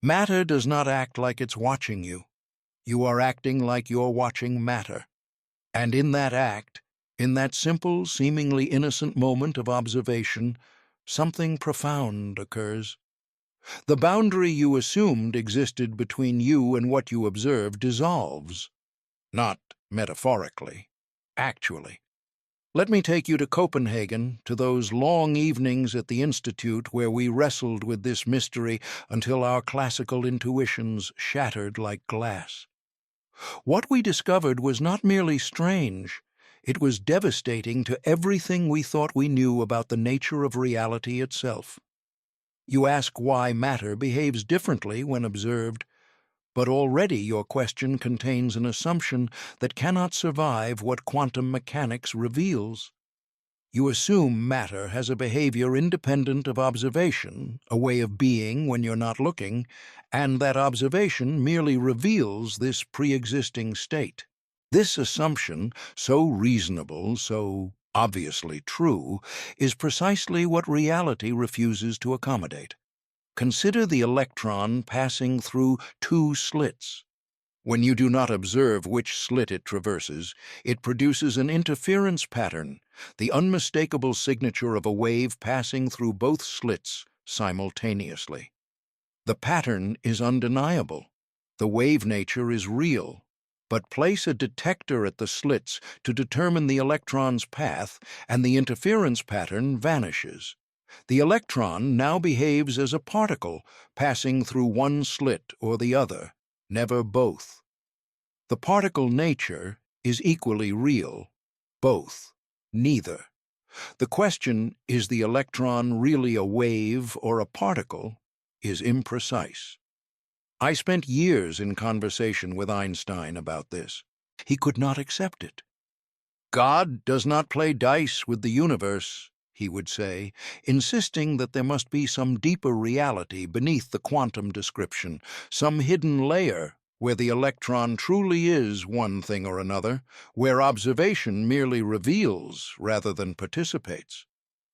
Matter does not act like it's watching you. You are acting like you're watching matter. And in that act, in that simple, seemingly innocent moment of observation, something profound occurs. The boundary you assumed existed between you and what you observed dissolves. Not metaphorically, actually. Let me take you to Copenhagen, to those long evenings at the Institute where we wrestled with this mystery until our classical intuitions shattered like glass. What we discovered was not merely strange, it was devastating to everything we thought we knew about the nature of reality itself. You ask why matter behaves differently when observed, but already your question contains an assumption that cannot survive what quantum mechanics reveals. You assume matter has a behavior independent of observation, a way of being when you're not looking, and that observation merely reveals this pre-existing state. This assumption, so reasonable, so obviously true, is precisely what reality refuses to accommodate. Consider the electron passing through two slits. When you do not observe which slit it traverses, it produces an interference pattern, the unmistakable signature of a wave passing through both slits simultaneously. The pattern is undeniable. The wave nature is real. But place a detector at the slits to determine the electron's path, and the interference pattern vanishes. The electron now behaves as a particle passing through one slit or the other, never both. The particle nature is equally real, both, neither. The question, is the electron really a wave or a particle, is imprecise. I spent years in conversation with Einstein about this. He could not accept it. God does not play dice with the universe, he would say, insisting that there must be some deeper reality beneath the quantum description, some hidden layer where the electron truly is one thing or another, where observation merely reveals rather than participates.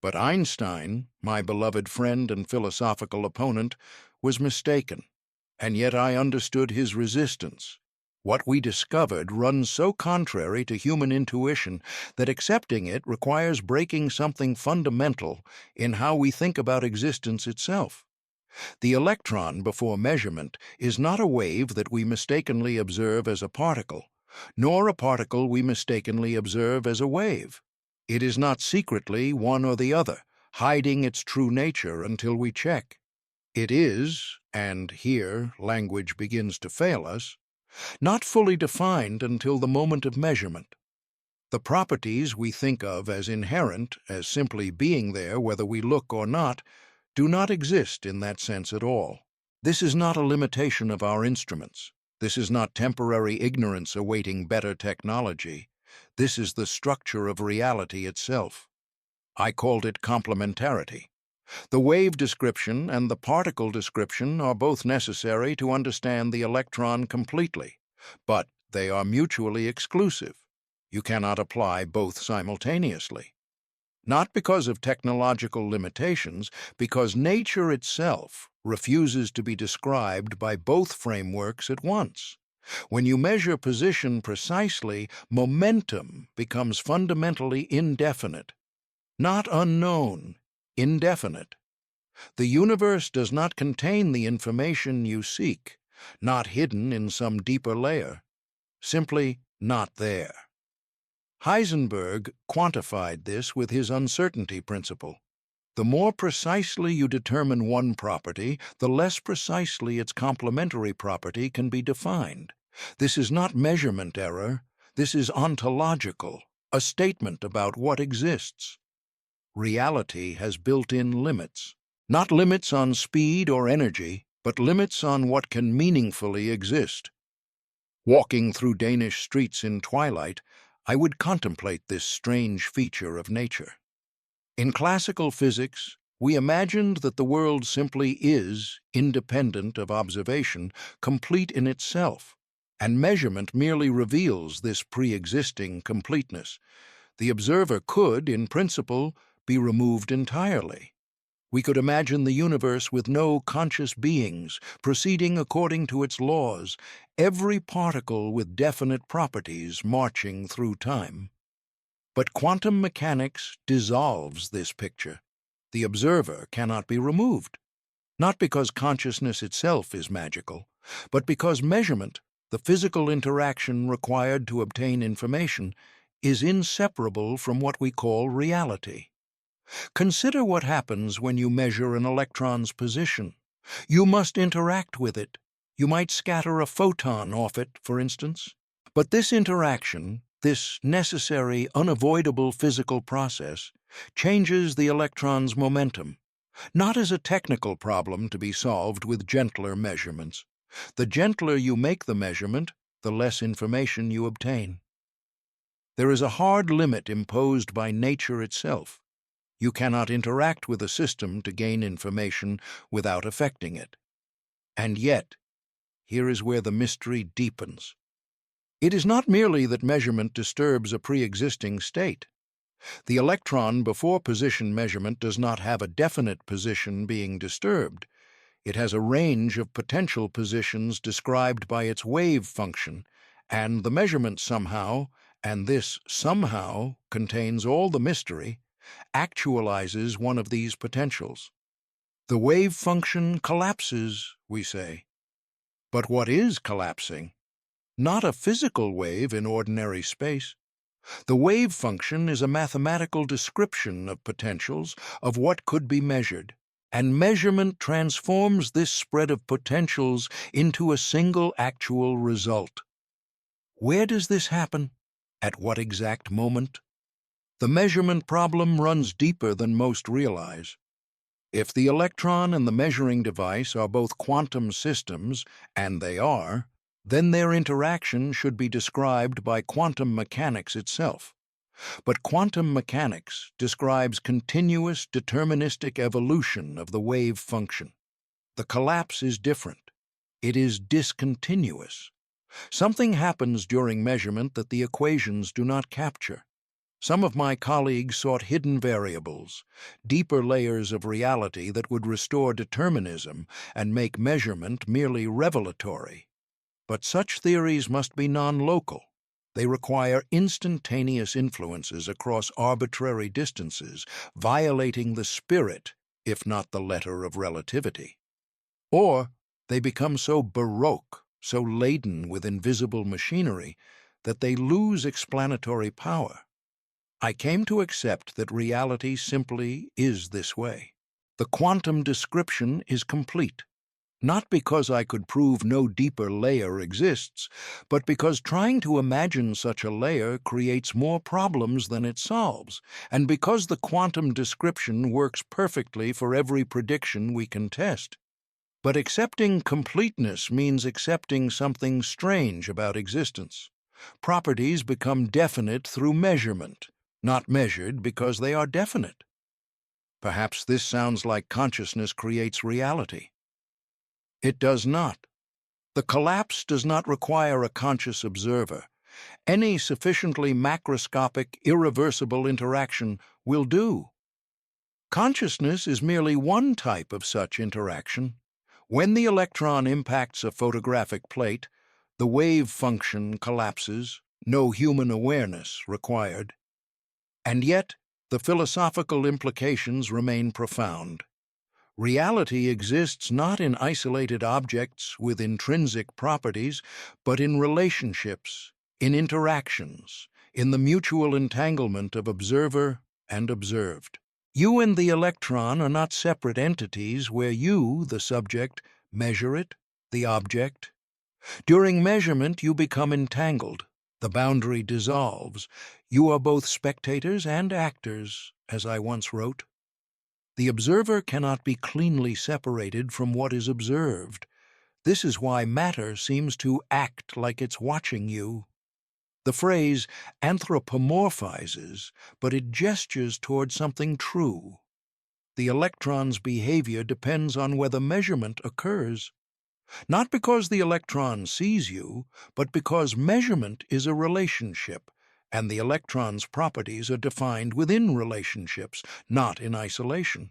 But Einstein, my beloved friend and philosophical opponent, was mistaken, and yet I understood his resistance. What we discovered runs so contrary to human intuition that accepting it requires breaking something fundamental in how we think about existence itself. The electron before measurement is not a wave that we mistakenly observe as a particle, nor a particle we mistakenly observe as a wave. It is not secretly one or the other, hiding its true nature until we check. It is, and here language begins to fail us, not fully defined until the moment of measurement. The properties we think of as inherent, as simply being there whether we look or not, do not exist in that sense at all. This is not a limitation of our instruments. This is not temporary ignorance awaiting better technology. This is the structure of reality itself. I called it complementarity. The wave description and the particle description are both necessary to understand the electron completely, but they are mutually exclusive. You cannot apply both simultaneously. Not because of technological limitations, because nature itself refuses to be described by both frameworks at once. When you measure position precisely, momentum becomes fundamentally indefinite. Not unknown, indefinite. The universe does not contain the information you seek, not hidden in some deeper layer, simply not there. Heisenberg quantified this with his uncertainty principle. The more precisely you determine one property, the less precisely its complementary property can be defined. This is not measurement error, this is ontological, a statement about what exists. Reality has built-in limits. Not limits on speed or energy, but limits on what can meaningfully exist. Walking through Danish streets in twilight, I would contemplate this strange feature of nature. In classical physics, we imagined that the world simply is, independent of observation, complete in itself, and measurement merely reveals this pre-existing completeness. The observer could, in principle, be removed entirely. We could imagine the universe with no conscious beings, proceeding according to its laws, every particle with definite properties marching through time. But quantum mechanics dissolves this picture. The observer cannot be removed, not because consciousness itself is magical, but because measurement, the physical interaction required to obtain information, is inseparable from what we call reality. Consider what happens when you measure an electron's position. You must interact with it. You might scatter a photon off it, for instance. But this interaction, this necessary, unavoidable physical process, changes the electron's momentum, not as a technical problem to be solved with gentler measurements. The gentler you make the measurement, the less information you obtain. There is a hard limit imposed by nature itself. You cannot interact with a system to gain information without affecting it. And yet, here is where the mystery deepens. It is not merely that measurement disturbs a pre-existing state. The electron before position measurement does not have a definite position being disturbed. It has a range of potential positions described by its wave function, and the measurement somehow, and this somehow contains all the mystery, actualizes one of these potentials. The wave function collapses, we say. But what is collapsing? Not a physical wave in ordinary space. The wave function is a mathematical description of potentials, of what could be measured, and measurement transforms this spread of potentials into a single actual result. Where does this happen? At what exact moment? The measurement problem runs deeper than most realize. If the electron and the measuring device are both quantum systems, and they are, then their interaction should be described by quantum mechanics itself. But quantum mechanics describes continuous deterministic evolution of the wave function. The collapse is different. It is discontinuous. Something happens during measurement that the equations do not capture. Some of my colleagues sought hidden variables, deeper layers of reality that would restore determinism and make measurement merely revelatory. But such theories must be non-local. They require instantaneous influences across arbitrary distances, violating the spirit, if not the letter of relativity. Or they become so baroque, so laden with invisible machinery, that they lose explanatory power. I came to accept that reality simply is this way. The quantum description is complete, not because I could prove no deeper layer exists, but because trying to imagine such a layer creates more problems than it solves, and because the quantum description works perfectly for every prediction we can test. But accepting completeness means accepting something strange about existence. Properties become definite through measurement, not measured because they are definite. Perhaps this sounds like consciousness creates reality. It does not. The collapse does not require a conscious observer. Any sufficiently macroscopic, irreversible interaction will do. Consciousness is merely one type of such interaction. When the electron impacts a photographic plate, the wave function collapses, no human awareness required. And yet, the philosophical implications remain profound. Reality exists not in isolated objects with intrinsic properties, but in relationships, in interactions, in the mutual entanglement of observer and observed. You and the electron are not separate entities where you, the subject, measure it, the object. During measurement, you become entangled. The boundary dissolves. You are both spectators and actors, as I once wrote. The observer cannot be cleanly separated from what is observed. This is why matter seems to act like it's watching you. The phrase anthropomorphizes, but it gestures toward something true. The electron's behavior depends on whether measurement occurs. Not because the electron sees you, but because measurement is a relationship, and the electron's properties are defined within relationships, not in isolation.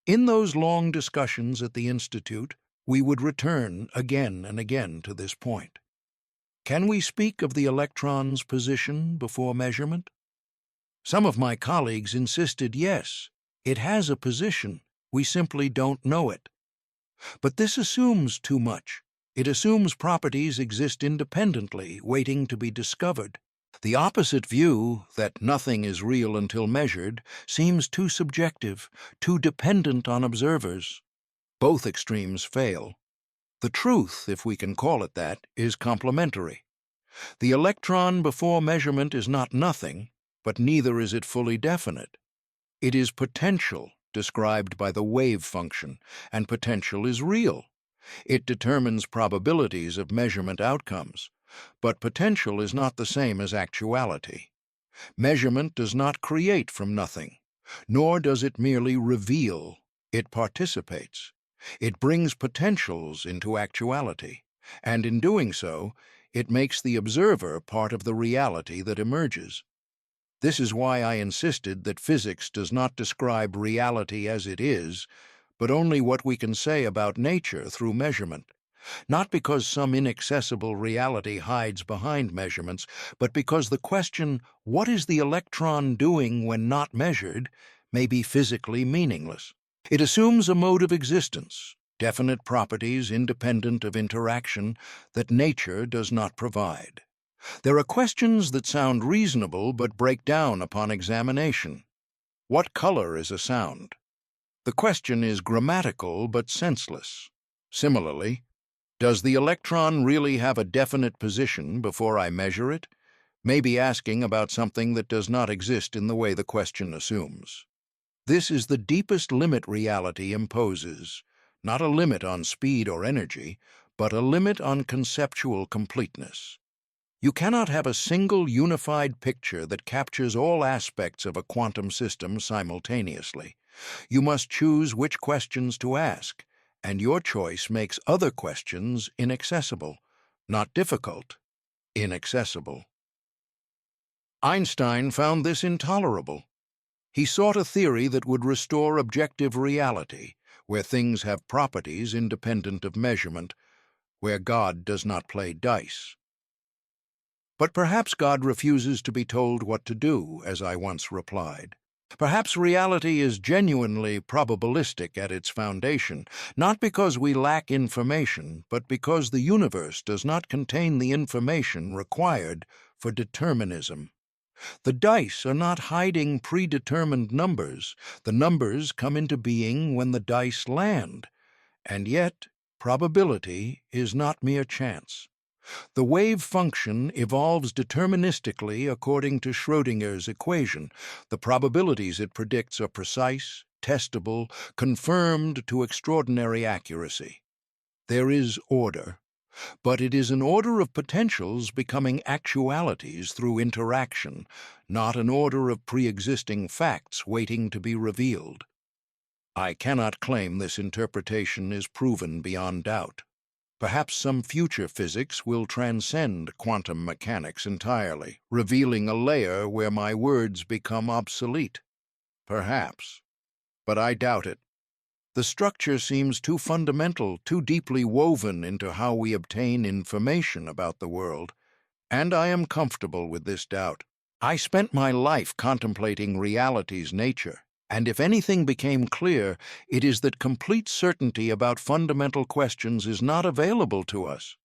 In those long discussions at the Institute, we would return again and again to this point. Can we speak of the electron's position before measurement? Some of my colleagues insisted, yes, it has a position, we simply don't know it. But this assumes too much. It assumes properties exist independently, waiting to be discovered. The opposite view, that nothing is real until measured, seems too subjective, too dependent on observers. Both extremes fail. The truth, if we can call it that, is complementary. The electron before measurement is not nothing, but neither is it fully definite. It is potential, described by the wave function, and potential is real. It determines probabilities of measurement outcomes, but potential is not the same as actuality. Measurement does not create from nothing, nor does it merely reveal. It participates. It brings potentials into actuality, and in doing so, it makes the observer part of the reality that emerges. This is why I insisted that physics does not describe reality as it is, but only what we can say about nature through measurement. Not because some inaccessible reality hides behind measurements, but because the question, what is the electron doing when not measured, may be physically meaningless. It assumes a mode of existence, definite properties independent of interaction that nature does not provide. There are questions that sound reasonable but break down upon examination. What color is a sound? The question is grammatical but senseless. Similarly, does the electron really have a definite position before I measure it? May be asking about something that does not exist in the way the question assumes. This is the deepest limit reality imposes, not a limit on speed or energy, but a limit on conceptual completeness. You cannot have a single unified picture that captures all aspects of a quantum system simultaneously. You must choose which questions to ask, and your choice makes other questions inaccessible, not difficult, inaccessible. Einstein found this intolerable. He sought a theory that would restore objective reality, where things have properties independent of measurement, where God does not play dice. But perhaps God refuses to be told what to do, as I once replied. Perhaps reality is genuinely probabilistic at its foundation, not because we lack information, but because the universe does not contain the information required for determinism. The dice are not hiding predetermined numbers. The numbers come into being when the dice land. And yet, probability is not mere chance. The wave function evolves deterministically according to Schrödinger's equation. The probabilities it predicts are precise, testable, confirmed to extraordinary accuracy. There is order, but it is an order of potentials becoming actualities through interaction, not an order of pre-existing facts waiting to be revealed. I cannot claim this interpretation is proven beyond doubt. Perhaps some future physics will transcend quantum mechanics entirely, revealing a layer where my words become obsolete. Perhaps. But I doubt it. The structure seems too fundamental, too deeply woven into how we obtain information about the world, and I am comfortable with this doubt. I spent my life contemplating reality's nature, and if anything became clear, it is that complete certainty about fundamental questions is not available to us.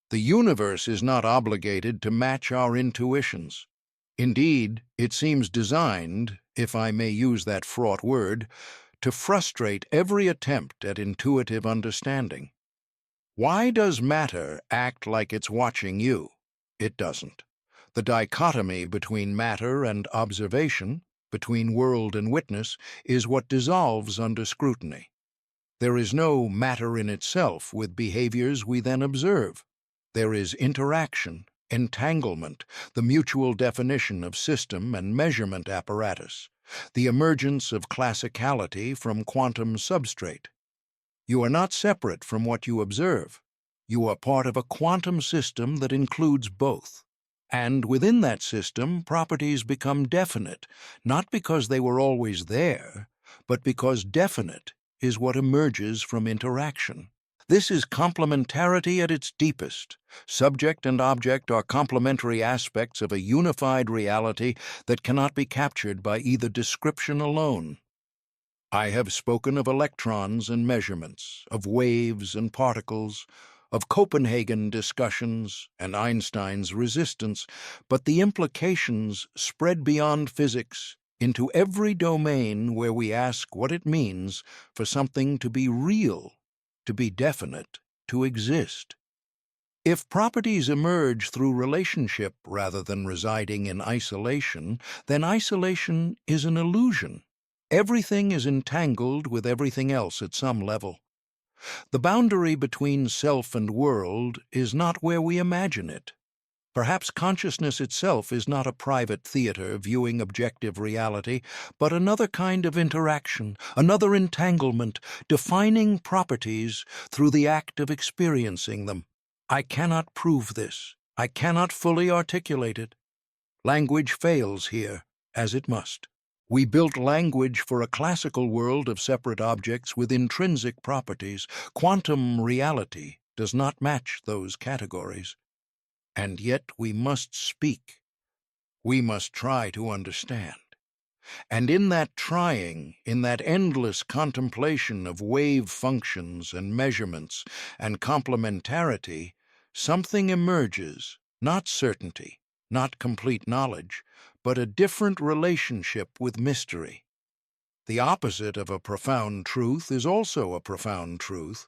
The universe is not obligated to match our intuitions. Indeed, it seems designed, if I may use that fraught word, to frustrate every attempt at intuitive understanding. Why does matter act like it's watching you? It doesn't. The dichotomy between matter and observation, between world and witness, is what dissolves under scrutiny. There is no matter in itself with behaviors we then observe. There is interaction, entanglement, the mutual definition of system and measurement apparatus, the emergence of classicality from quantum substrate. You are not separate from what you observe. You are part of a quantum system that includes both. And within that system, properties become definite, not because they were always there, but because definite is what emerges from interaction. This is complementarity at its deepest. Subject and object are complementary aspects of a unified reality that cannot be captured by either description alone. I have spoken of electrons and measurements, of waves and particles, of Copenhagen discussions and Einstein's resistance, but the implications spread beyond physics into every domain where we ask what it means for something to be real, to be definite, to exist. If properties emerge through relationship rather than residing in isolation, then isolation is an illusion. Everything is entangled with everything else at some level. The boundary between self and world is not where we imagine it. Perhaps consciousness itself is not a private theater viewing objective reality, but another kind of interaction, another entanglement, defining properties through the act of experiencing them. I cannot prove this. I cannot fully articulate it. Language fails here, as it must. We built language for a classical world of separate objects with intrinsic properties. Quantum reality does not match those categories. And yet we must speak. We must try to understand. And in that trying, in that endless contemplation of wave functions and measurements and complementarity, something emerges, not certainty, not complete knowledge, but a different relationship with mystery. The opposite of a profound truth is also a profound truth.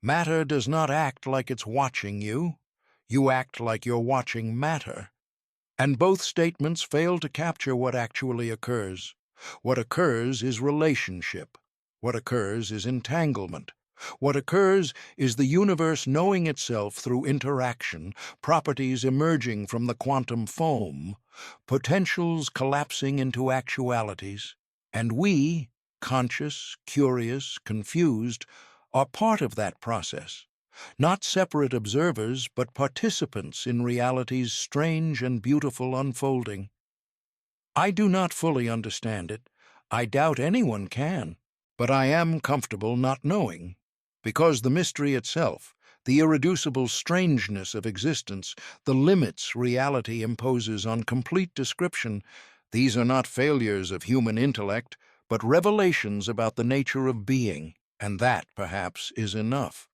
Matter does not act like it's watching you. You act like you're watching matter. And both statements fail to capture what actually occurs. What occurs is relationship. What occurs is entanglement. What occurs is the universe knowing itself through interaction, properties emerging from the quantum foam, potentials collapsing into actualities. And we, conscious, curious, confused, are part of that process. Not separate observers, but participants in reality's strange and beautiful unfolding. I do not fully understand it. I doubt anyone can. But I am comfortable not knowing, because the mystery itself, the irreducible strangeness of existence, the limits reality imposes on complete description, these are not failures of human intellect, but revelations about the nature of being, and that, perhaps, is enough.